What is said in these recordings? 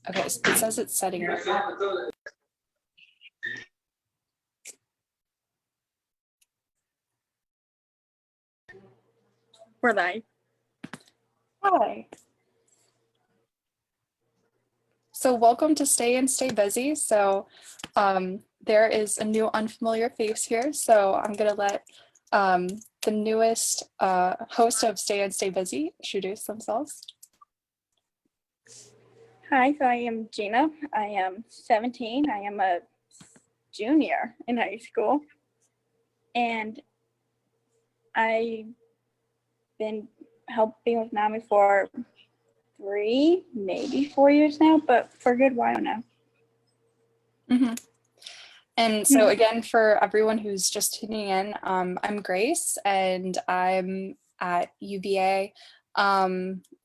Okay, so it says it's setting it up. We're live. Hi. So welcome to Stay and Stay Busy. So there is a new unfamiliar face here. So I'm gonna let the newest host of Stay and Stay Busy introduce themselves. Hi, so I am Gina. I am 17. I am a junior in high school. And I've been helping with NAMI for 3, maybe 4 years now, but for a good while now. Mm-hmm. And so again, for everyone who's just tuning in, I'm Grace and I'm at UVA.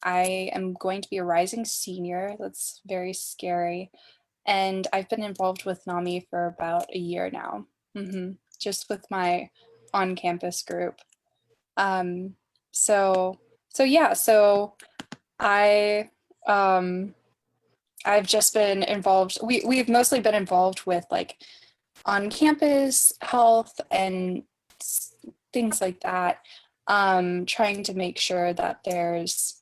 I am going to be a rising senior. That's very scary. And I've been involved with NAMI for about a year now, just with my on-campus group. So I, I've just been involved. We've mostly been involved with like on-campus health and things like that, trying to make sure that there's,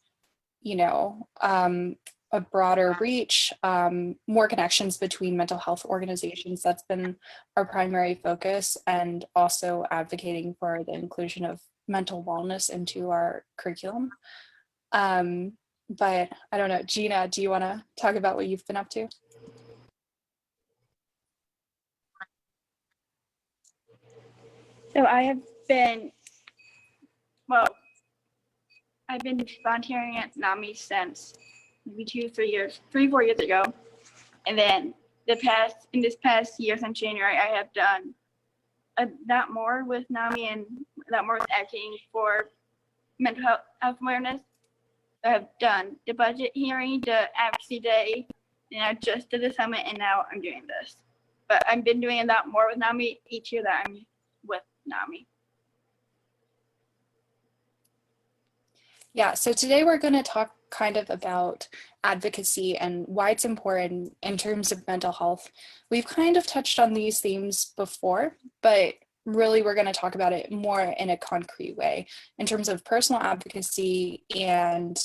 a broader reach, more connections between mental health organizations. That's been our primary focus, and also advocating for the inclusion of mental wellness into our curriculum. But I don't know, Gina, do you want to talk about what you've been up to? So I've been volunteering at NAMI since maybe 4 years ago. And then in this past year since January, I have done a lot more with NAMI and a lot more with advocating for mental health awareness. I have done the budget hearing, the advocacy day, and I just did the summit, and now I'm doing this. But I've been doing a lot more with NAMI each year that I'm with NAMI. Yeah, so today we're going to talk kind of about advocacy and why it's important in terms of mental health. We've kind of touched on these themes before, but really we're going to talk about it more in a concrete way in terms of personal advocacy and,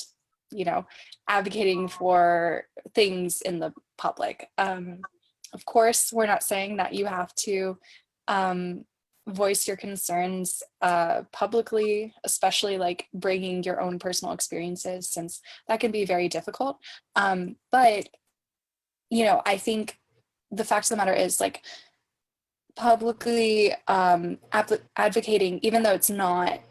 advocating for things in the public. Of course, we're not saying that you have to voice your concerns publicly, especially like bringing your own personal experiences, since that can be very difficult. But, I think the fact of the matter is like publicly advocating, even though it's not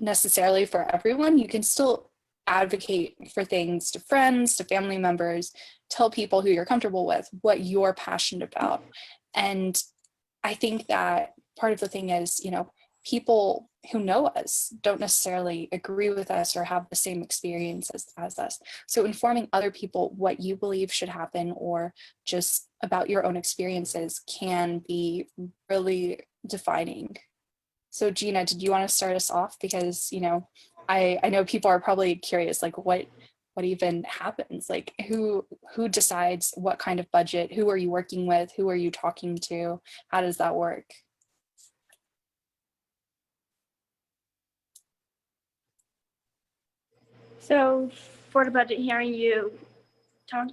necessarily for everyone, you can still advocate for things to friends, to family members, tell people who you're comfortable with what you're passionate about. And I think that part of the thing is, people who know us don't necessarily agree with us or have the same experiences as us. So informing other people what you believe should happen or just about your own experiences can be really defining. So Gina, did you want to start us off? Because, I know people are probably curious, like what even happens? Like who decides what kind of budget? Who are you working with? Who are you talking to? How does that work? So for the budget hearing, you talk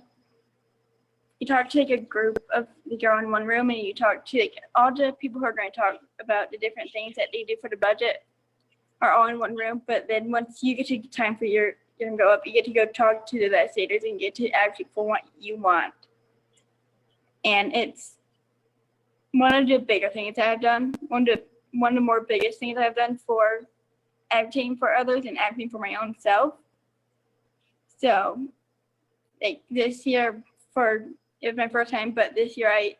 to like a group of you're in one room, and you talk to like all the people who are going to talk about the different things that they do for the budget are all in one room. But then once you get to time for you're gonna go up, you get to go talk to the legislators and get to advocate for what you want. And it's one of the bigger things that I've done. One of the more biggest things I've done for advocating for others and advocating for my own self. So like this year, it was my first time, but this year I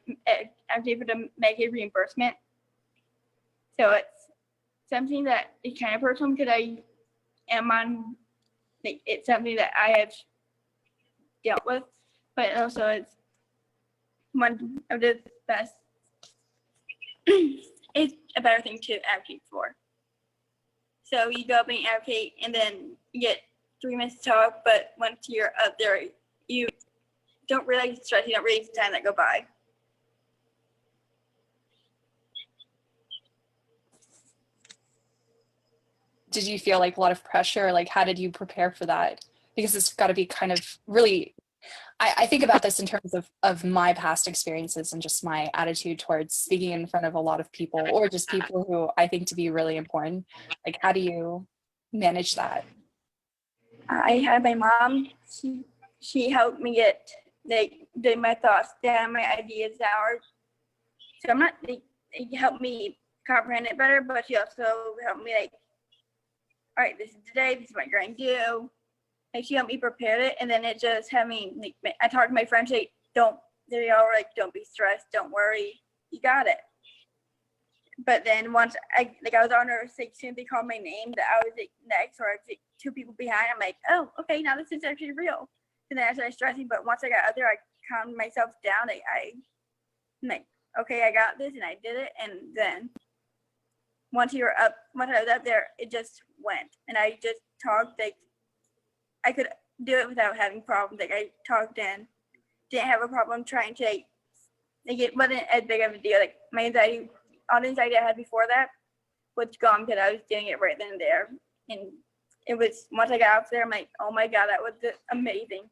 advocated for the Medicaid reimbursement. So it's something that is kind of personal because I am on, like, it's something that I have dealt with, but also it's one of the best, it's a better thing to advocate for. So you go up and advocate, and then you get 3 minutes to talk, but once you're up there, you don't realize the stress, you don't realize the time that go by. Did you feel like a lot of pressure? Like, how did you prepare for that? Because it's got to be kind of really, I think about this in terms of my past experiences and just my attitude towards speaking in front of a lot of people, or just people who I think to be really important. Like, how do you manage that? I had my mom, she helped me get my thoughts down, my ideas out. So I'm not, it helped me comprehend it better, but she also helped me like, all right, this is today, this is what you're going to do. Like she helped me prepare it, and then it just had me, like, I talked to my friends, they all were like, don't be stressed, don't worry, you got it. But then once I was on her, like, soon they called my name, that I was like next, or I was like 2 people behind, I'm like, oh, okay, now this is actually real. And then I started stressing, but once I got out there, I calmed myself down. I'm like, okay, I got this, and I did it. And then once I was up there, it just went, and I just talked, like, I could do it without having problems. Like I talked and didn't have a problem trying to, like it wasn't as big of a deal. Like my anxiety, all the anxiety I had before that was gone because I was doing it right then and there. And it was, once I got out there, I'm like, oh my God, that was amazing.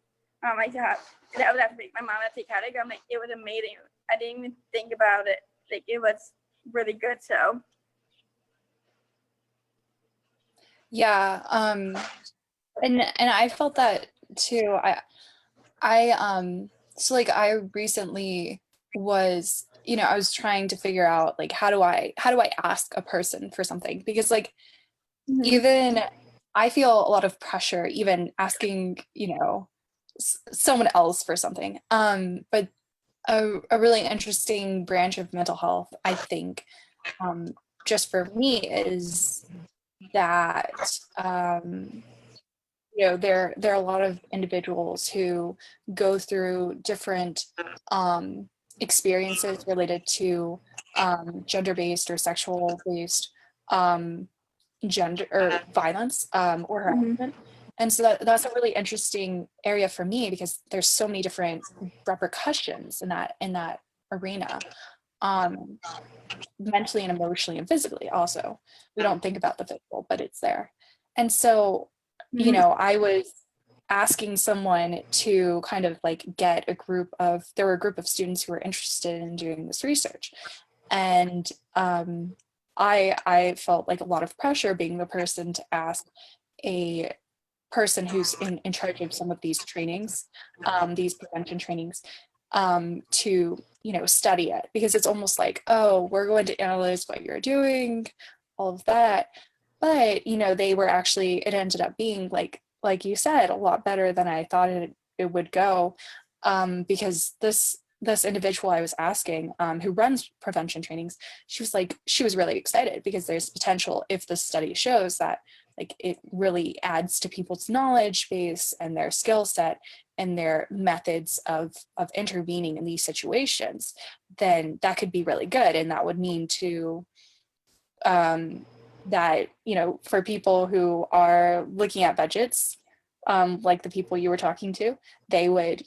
I thought that was after my mom had to take headache. I'm like, it was amazing. I didn't even think about it. Like it was really good. So Yeah, and I felt that too. I so like I recently was, I was trying to figure out like how do I ask a person for something, because like even I feel a lot of pressure even asking, someone else for something. But a really interesting branch of mental health, I think, um, just for me, is that there are a lot of individuals who go through different experiences related to gender-based or sexual-based um, gender or violence or harassment. And so that's a really interesting area for me, because there's so many different repercussions in that arena, um, mentally and emotionally and physically also. We don't think about the physical, but it's there. And so, I was asking someone to kind of like there were a group of students who were interested in doing this research. And I felt like a lot of pressure being the person to ask a person who's in charge of some of these trainings, these prevention trainings, to study it, because it's almost like, oh, we're going to analyze what you're doing, all of that. But it ended up being like you said, a lot better than I thought it would go, because this individual I was asking, who runs prevention trainings, she was really excited because there's potential, if the study shows that like it really adds to people's knowledge base and their skill set and their methods of intervening in these situations, then that could be really good. And that would mean to that, for people who are looking at budgets, like the people you were talking to, they would,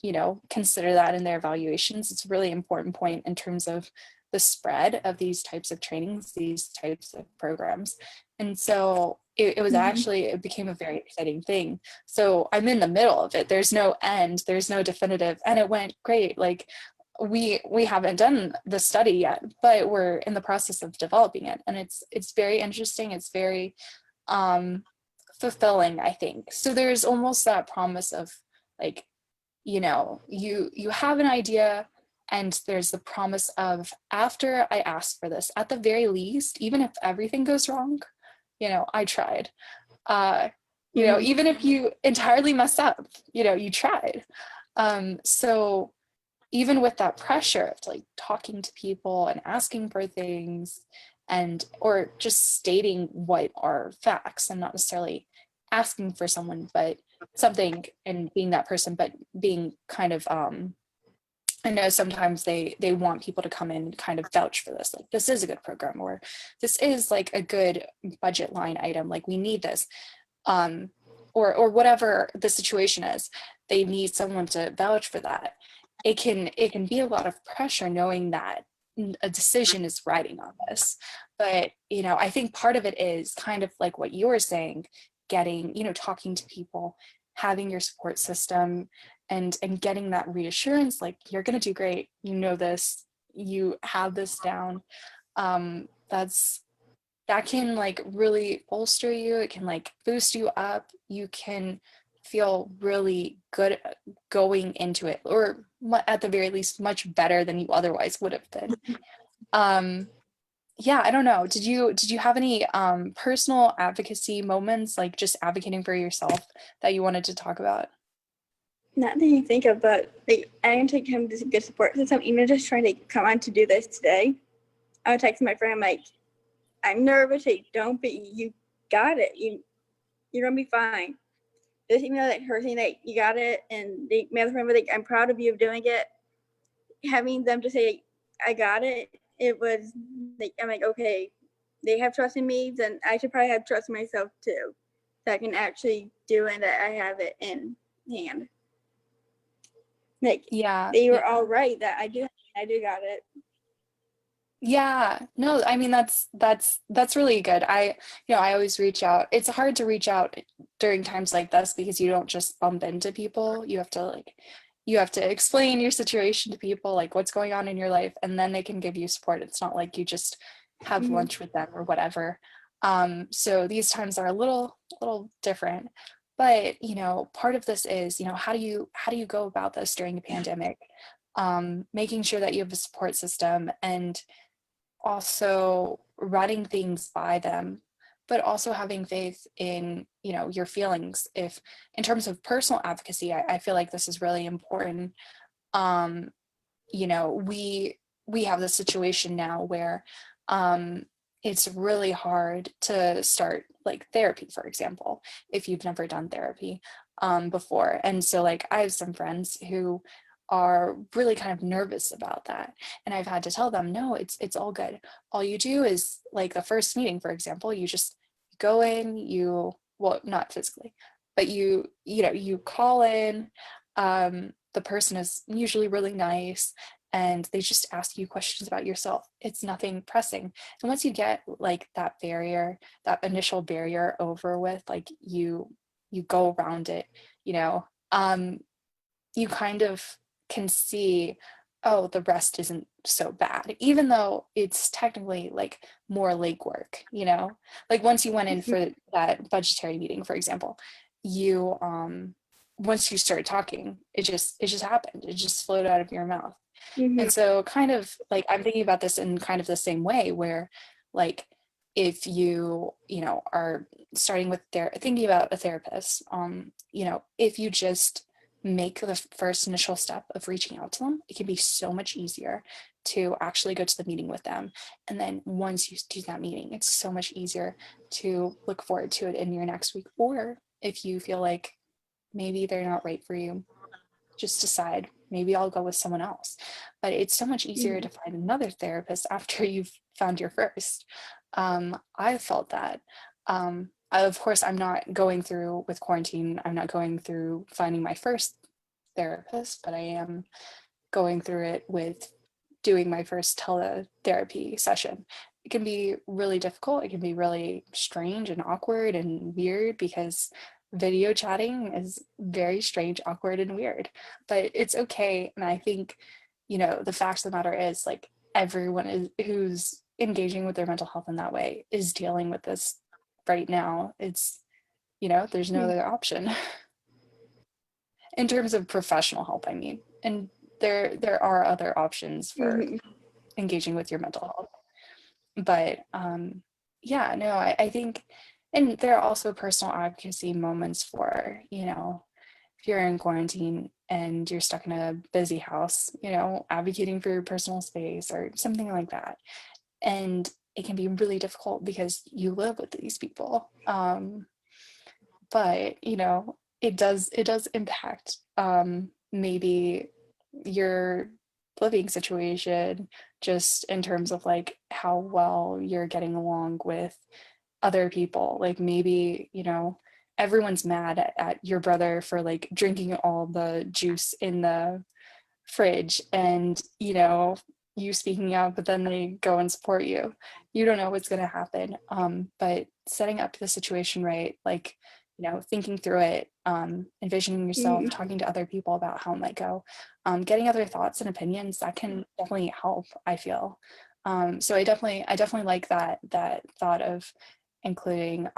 consider that in their evaluations. It's a really important point in terms of the spread of these types of trainings, these types of programs. And so it was actually, it became a very exciting thing. So I'm in the middle of it. There's no end, there's no definitive, and it went great. Like we haven't done the study yet, but we're in the process of developing it. And it's very interesting. It's very fulfilling, I think. So there's almost that promise of like, you have an idea, and there's the promise of, after I ask for this, at the very least, even if everything goes wrong, I tried. Even if you entirely mess up, you tried. So even with that pressure of like talking to people and asking for things, and or just stating what are facts and not necessarily asking for someone but something, and being that person, but being kind of I know sometimes they want people to come in and kind of vouch for this, like this is a good program, or this is like a good budget line item, like we need this, or whatever the situation is, they need someone to vouch for that. it can be a lot of pressure knowing that a decision is riding on this. But I think part of it is kind of like what you were saying, getting, talking to people, having your support system, and getting that reassurance, like you're going to do great, this, you have this down. That can like really bolster you. It can like boost you up. You can feel really good going into it, or at the very least much better than you otherwise would have been. um yeah, I don't know, did you have any personal advocacy moments, like just advocating for yourself, that you wanted to talk about? Not that you think of, but like I didn't take him to good support system. Even just trying to come on to do this today, I would text my friend, I'm like, I'm nervous. Hey, don't be. You got it. You're gonna be fine. Just even though that her saying that you got it, and my other friend was like, I'm proud of you of doing it. Having them to say I got it, it was like I'm like, okay, they have trust in me, then I should probably have trust in myself too, that I can actually do it, and that I have it in hand. Like Yeah, they were all right that I do got it. yeah, no, I mean that's really good. I always reach out. It's hard to reach out during times like this because you don't just bump into people. You have to explain your situation to people, like what's going on in your life, and then they can give you support. It's not like you just have Mm-hmm. lunch with them or whatever. So these times are a little different. But, part of this is, how do you go about this during a pandemic? Making sure that you have a support system, and also running things by them, but also having faith in, your feelings. If in terms of personal advocacy, I feel like this is really important. um we have this situation now where it's really hard to start like therapy, for example, if you've never done therapy before. And so like I have some friends who are really kind of nervous about that, and I've had to tell them, no, it's all good. All you do is, like, the first meeting, for example, you just go in, well, not physically, but you call in. The person is usually really nice, and they just ask you questions about yourself. It's nothing pressing. And once you get like that barrier, that initial barrier over with, like you go around it, you know, um, you kind of can see, oh, the rest isn't so bad, even though it's technically like more legwork. Like once you went in for that budgetary meeting, for example, you once you started talking, it just happened. It just flowed out of your mouth. Mm-hmm. And so kind of like I'm thinking about this in kind of the same way, where like if you are starting with thinking about a therapist, if you just make the first initial step of reaching out to them, it can be so much easier to actually go to the meeting with them. And then once you do that meeting, it's so much easier to look forward to it in your next week. Or if you feel like maybe they're not right for you, just decide, maybe I'll go with someone else. But it's so much easier to find another therapist after you've found your first. I felt that. Of course, I'm not going through with quarantine, I'm not going through finding my first therapist, but I am going through it with doing my first teletherapy session. It can be really difficult. It can be really strange and awkward and weird because video chatting is very strange, awkward, and weird. But it's okay. And I think, the fact of the matter is, like, everyone who's engaging with their mental health in that way is dealing with this right now. There's no other option. In terms of professional help, I mean. And there are other options for Mm-hmm. engaging with your mental health. But yeah, no, I think, and there are also personal advocacy moments for, if you're in quarantine and you're stuck in a busy house, advocating for your personal space or something like that. And it can be really difficult because you live with these people. But it does impact maybe your living situation, just in terms of like how well you're getting along with other people. Like maybe everyone's mad at your brother for like drinking all the juice in the fridge and, you speaking out, but then they go and support you. You don't know what's going to happen. But setting up the situation right, like, thinking through it, envisioning yourself, Mhm. talking to other people about how it might go, getting other thoughts and opinions, that can definitely help, I feel. So I definitely like that thought of including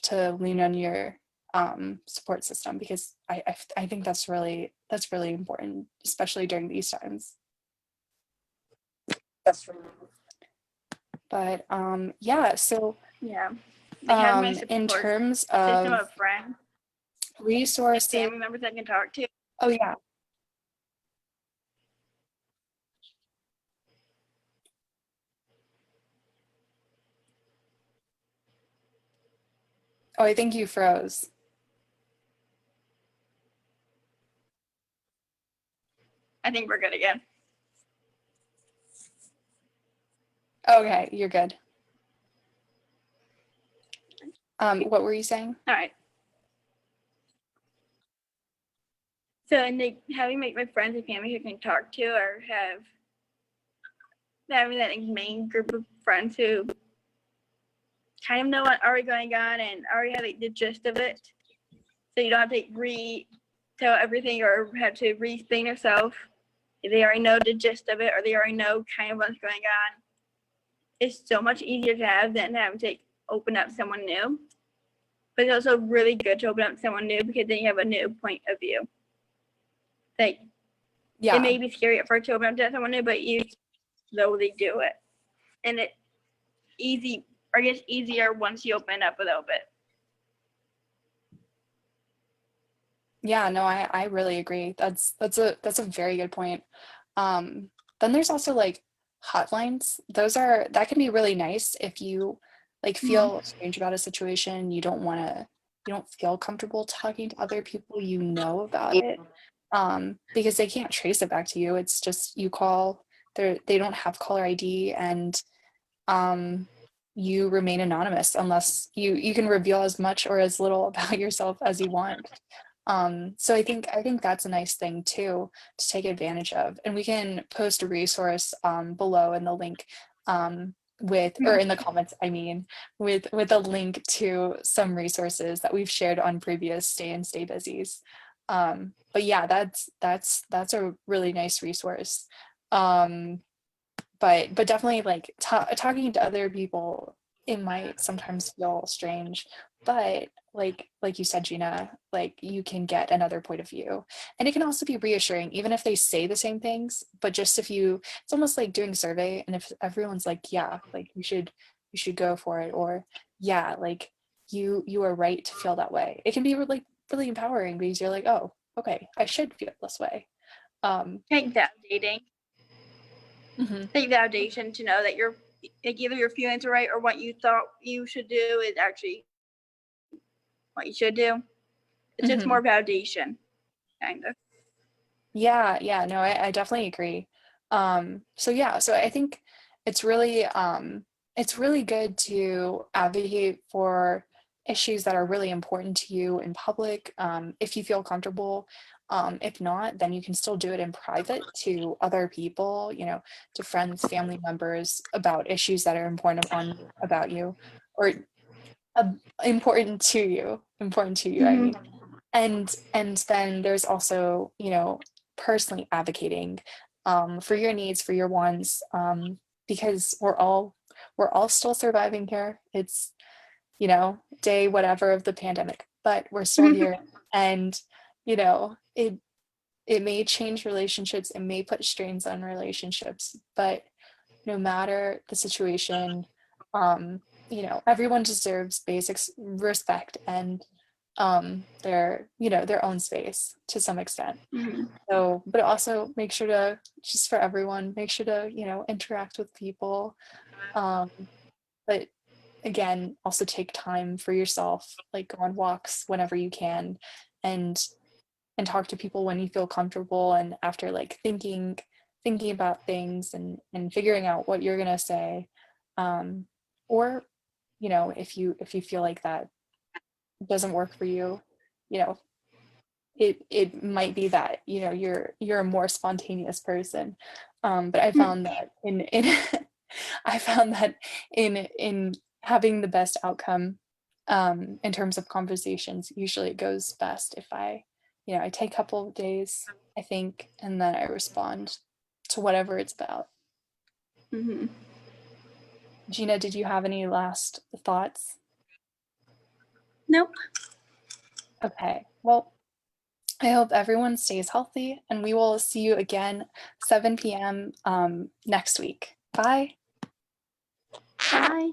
to lean on your support system, because I think that's really important, especially during these times. But yeah, so Yeah. Like having my in support terms system of of friends and resources, family members I can talk to. oh yeah, oh, I think you froze. I think we're good again. Okay, you're good. What were you saying? All right. So, and like having like my friends and family who I can talk to, or having that like, main group of friends who kind of know what already going on and already have like the gist of it. So you don't have to tell everything or have to re-explain yourself. They already know the gist of it, or they already know kind of what's going on. It's so much easier to have than having to open up someone new. But it's also really good to open up someone new because then you have a new point of view. Like it Yeah, may be scary at first to open up to someone new, but you slowly do it, and it easy or gets easier once you open up a little bit. yeah, no, I really agree. That's a very good point. Then there's also like hotlines. That can be really nice if you like Mm-hmm. feel strange about a situation, you don't feel comfortable talking to other people about it. Because they can't trace it back to you. It's just you call, they don't have caller ID, and um, you remain anonymous unless you can reveal as much or as little about yourself as you want. So I think that's a nice thing too to take advantage of. And we can post a resource below in the link, with, or in the comments, I mean, with a link to some resources that we've shared on previous Stay and Stay Busies. But yeah, that's a really nice resource. Um, but definitely like talking to other people, it might sometimes feel strange, but like you said, Gina, like you can get another point of view, and it can also be reassuring even if they say the same things. But just if you, it's almost like doing a survey, and if everyone's like, yeah, like you should go for it, or yeah, like you are right to feel that way, it can be really really empowering, because you're like, oh, okay, I should feel this way. um Take validating, mhm, take validation to know that you're like either your feelings are right or what you thought you should do is actually what you should do. It's just mhm. more validation, kind of. Yeah, no, I definitely agree. So yeah, so I think it's really it's really good to advocate for issues that are really important to you in public, if you feel comfortable. If not, then you can still do it in private to other people, to friends, family members, about issues that are about you, or uh, important to you, I Mm-hmm. mean. And then there's also, personally advocating for your needs, for your wants, because we're all still surviving here. It's, day whatever of the pandemic, but we're still here. And it may change relationships, it may put strains on relationships, but no matter the situation, everyone deserves basic respect, and their own space to some extent. Mm-hmm. So, but also make sure to, just for everyone, make sure to, interact with people. Um, but again, also take time for yourself, like go on walks whenever you can, and talk to people when you feel comfortable, and after like thinking about things, and figuring out what you're going to say. Or if you feel like that doesn't work for you, you know it might be that, you know, you're a more spontaneous person. But I found that in I found that in having the best outcome in terms of conversations, usually it goes best if I, you know, I take a couple of days, I think, and then I respond to whatever it's about. Mm-hmm. Gina, did you have any last thoughts? Nope. Okay, well, I hope everyone stays healthy, and we will see you again 7 p.m. Next week. Bye. Bye.